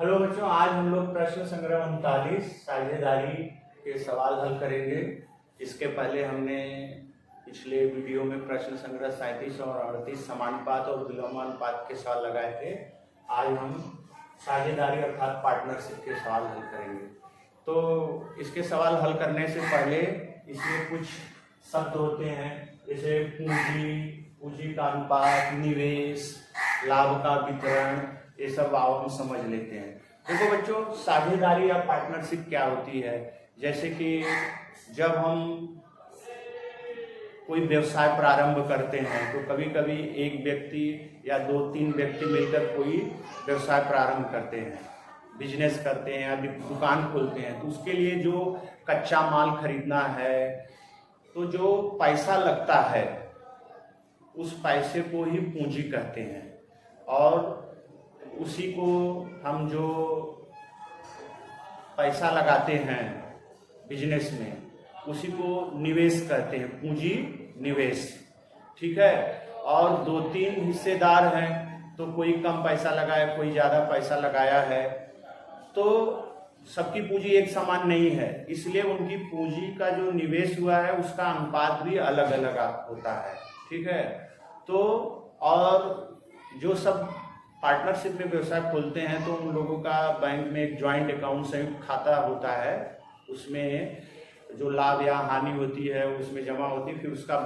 Hello बच्चों, आज हम लोग प्रश्न संग्रह 39 साझेदारी के सवाल हल करेंगे। इसके पहले हमने पिछले वीडियो में प्रश्न संग्रह 37 और 38 समानुपात और विलोमानुपात के सवाल लगाए थे। आज हम साझेदारी अर्थात पार्टनरशिप के सवाल हल करेंगे। तो इसके सवाल हल करने से पहले इसमें कुछ शब्द होते हैं, जैसे पूंजी, पूंजी का अनुपात, निवेश, लाभ का वितरण, ये सब आओ हम समझ लेते हैं। देखो बच्चों, साझेदारी या पार्टनरशिप क्या होती है। जैसे कि जब हम कोई व्यवसाय प्रारंभ करते हैं तो कभी कभी एक व्यक्ति या 2-3 व्यक्ति मिलकर कोई व्यवसाय प्रारंभ करते हैं, बिजनेस करते हैं या दुकान खोलते हैं। तो उसके लिए जो कच्चा माल खरीदना है, तो जो पैसा लगता है उस पैसे को ही पूंजी कहते हैं, और उसी को हम जो पैसा लगाते हैं बिजनेस में उसी को निवेश कहते हैं, पूंजी निवेश। ठीक है। और 2-3 हिस्सेदार हैं, तो कोई कम पैसा लगाया, कोई ज़्यादा पैसा लगाया है, तो सबकी पूंजी एक समान नहीं है, इसलिए उनकी पूंजी का जो निवेश हुआ है उसका अनुपात भी अलग अलग होता है। ठीक है। तो और जो सब पार्टनरशिप में व्यवसाय खोलते हैं तो उन लोगों का बैंक में एक ज्वाइंट अकाउंट, संयुक्त खाता होता है, उसमें जो लाभ या हानि होती है उसमें जमा होती है, फिर उसका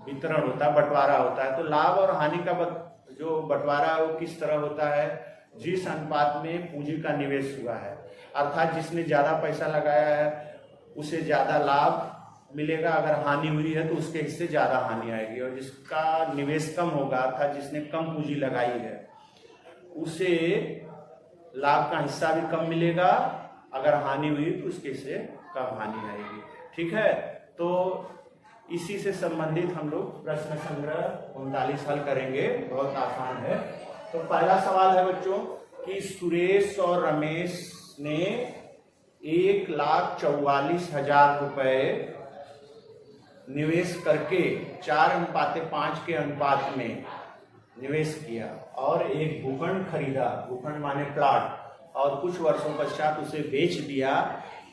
वितरण होता है, बंटवारा होता है। तो लाभ और हानि का जो बंटवारा है वो किस तरह होता है, जिस अनुपात में पूंजी का निवेश हुआ है, अर्थात जिसने ज़्यादा पैसा लगाया है उसे ज़्यादा लाभ मिलेगा, अगर हानि हुई है तो उसके हिस्से ज़्यादा हानि आएगी, और जिसका निवेश कम होगा अर्थात जिसने कम पूंजी लगाई है उसे लाभ का हिस्सा भी कम मिलेगा, अगर हानि हुई तो उसके से कम हानि आएगी। ठीक है। तो इसी से संबंधित हम लोग प्रश्न संग्रह 39 हल करेंगे, बहुत आसान है। तो पहला सवाल है बच्चों कि सुरेश और रमेश ने 1,44,000 रुपए निवेश करके 4:5 के अनुपात में निवेश किया और एक भूखंड खरीदा, भूखंड माने प्लाट, और कुछ वर्षों पश्चात उसे बेच दिया,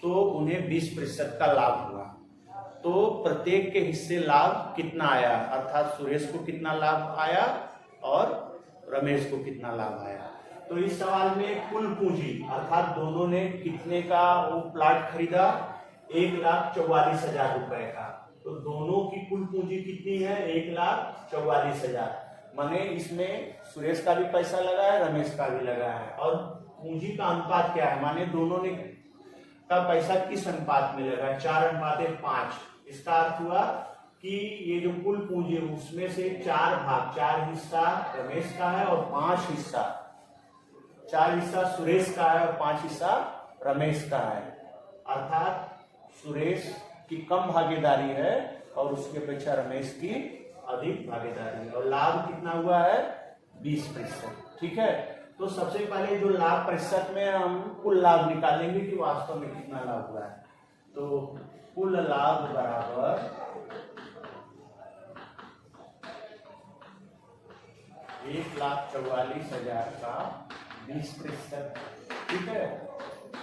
तो उन्हें 20% का लाभ हुआ। तो प्रत्येक के हिस्से लाभ कितना आया, अर्थात सुरेश को कितना लाभ आया और रमेश को कितना लाभ आया। तो इस सवाल में कुल पूंजी अर्थात दोनों ने कितने का वो प्लाट खरीदा, 1,44,000 रुपए का। तो दोनों की कुल पूंजी कितनी है, 1,44,000। माने इसमें सुरेश का भी पैसा लगा है, रमेश का भी लगा है, और पूंजी का अनुपात क्या है, माने दोनों ने का पैसा किस अनुपात में लगा है, 4:5। इसका अर्थ हुआ कि ये जो कुल पूंजी है उसमें से 4 हिस्सा रमेश का है और 5 हिस्सा, 4 हिस्सा सुरेश का है और 5 हिस्सा रमेश का है। अर्थात सुरेश की कम भागीदारी है और उसकी अपेक्षा रमेश की अधिक भागीदारी है, और लाभ कितना हुआ है, 20%। ठीक है। तो सबसे पहले जो लाभ प्रतिशत में हम कुल लाभ निकालेंगे कि वास्तव में कितना लाभ हुआ है। तो कुल लाभ बराबर 1,44,000 का 20%। ठीक है।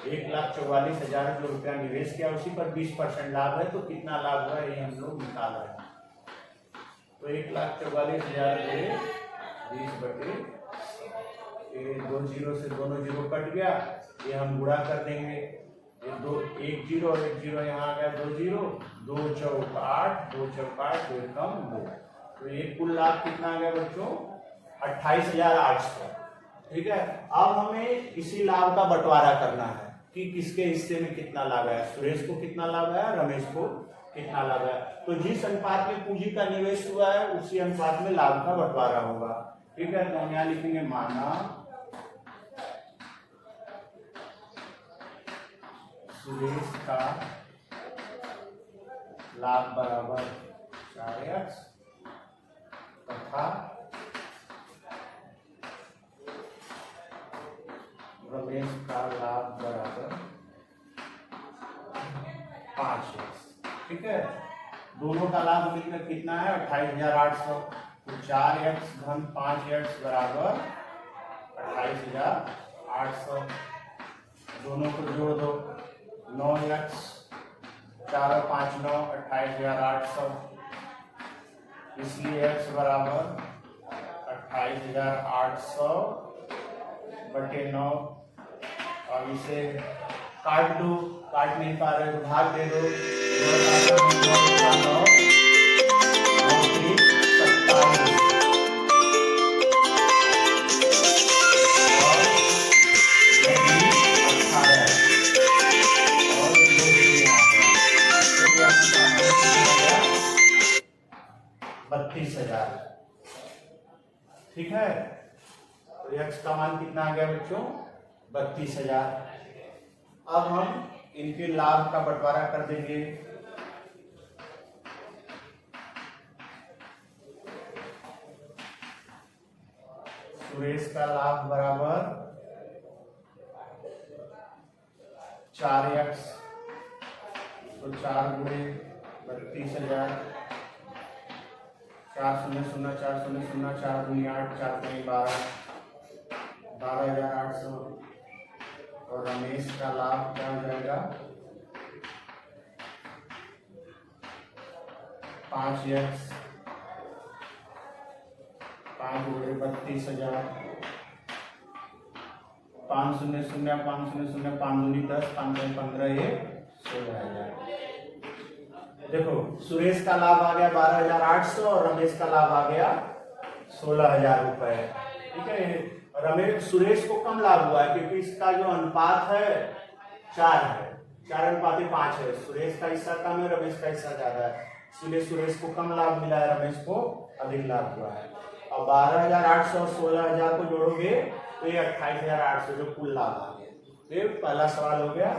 1,44,000 जो रुपया निवेश किया उसी पर 20% लाभ है, तो कितना लाभ हुआ ये हम लोग निकाल रहे हैं। तो 1,44,000 में 20/, 2 जीरो से दोनों जीरो कट गया, ये हम गुणा कर देंगे, ये 1 जीरो और 1 जीरो यहाँ आ गया, 2 जीरो, 2 चौक 8, 2 चौक 8, 2 कम 2। तो ये कुल लाभ कितना आ गया बच्चों, 28,800। ठीक है। अब हमें इसी लाभ का बंटवारा करना है कि किसके हिस्से में कितना लाभ है, सुरेश को कितना लाभ है, रमेश को कितना लाभ है। तो जिस अनुपात में पूंजी का निवेश हुआ है उसी अनुपात में लाभ का बंटवारा होगा। ठीक है। तो हम यहाँ लिखेंगे माना सुरेश का लाभ बराबर 4x तथा रमेश का लाभ बराबर 5x। ठीक है। दोनों का लाभ मिलकर कितना है, 28,800। तो 4x घन 5x बराबर 28,800। दोनों को जोड़ दो, 9x 4 और 5 9, 28,800, इसलिए x बराबर 28,800 बटे 9। अब इसे काट दो, काट नहीं पा रहे तो भाग दे दो, 9 32,000। ठीक है, तो x का मान कितना आ गया बच्चों? 32,000। अब हम इनके लाभ का बंटवारा कर देंगे। सुरेश का लाभ बराबर 4x, तो 4 गुणे 32,000, 4 0 0 4 0 0, 4 दूनी 8, 4 दूनी 12, 12,800। और रमेश का लाभ क्या हो जाएगा? 5x, 5 गुणे 32,000, 5 0 0 5 0 0, 5 दूनी 10, 5 दूनी 15, ये 16,000। देखो सुरेश का लाभ आ गया 12,800 और रमेश का लाभ आ गया 16,000 रुपए। ठीक है, रमेश सुरेश को कम लाभ हुआ है क्योंकि इसका जो अनुपात है 4 है, 4:5 है। सुरेश का हिस्सा कम है, रमेश का हिस्सा ज्यादा है, इसलिए सुरेश को कम लाभ मिला है, रमेश को अधिक लाभ हुआ है। अब 12,800 और 16,000 को जोड़ोगे तो ये 28,800 जो कुल लाभ आ गया। ये पहला सवाल हो गया।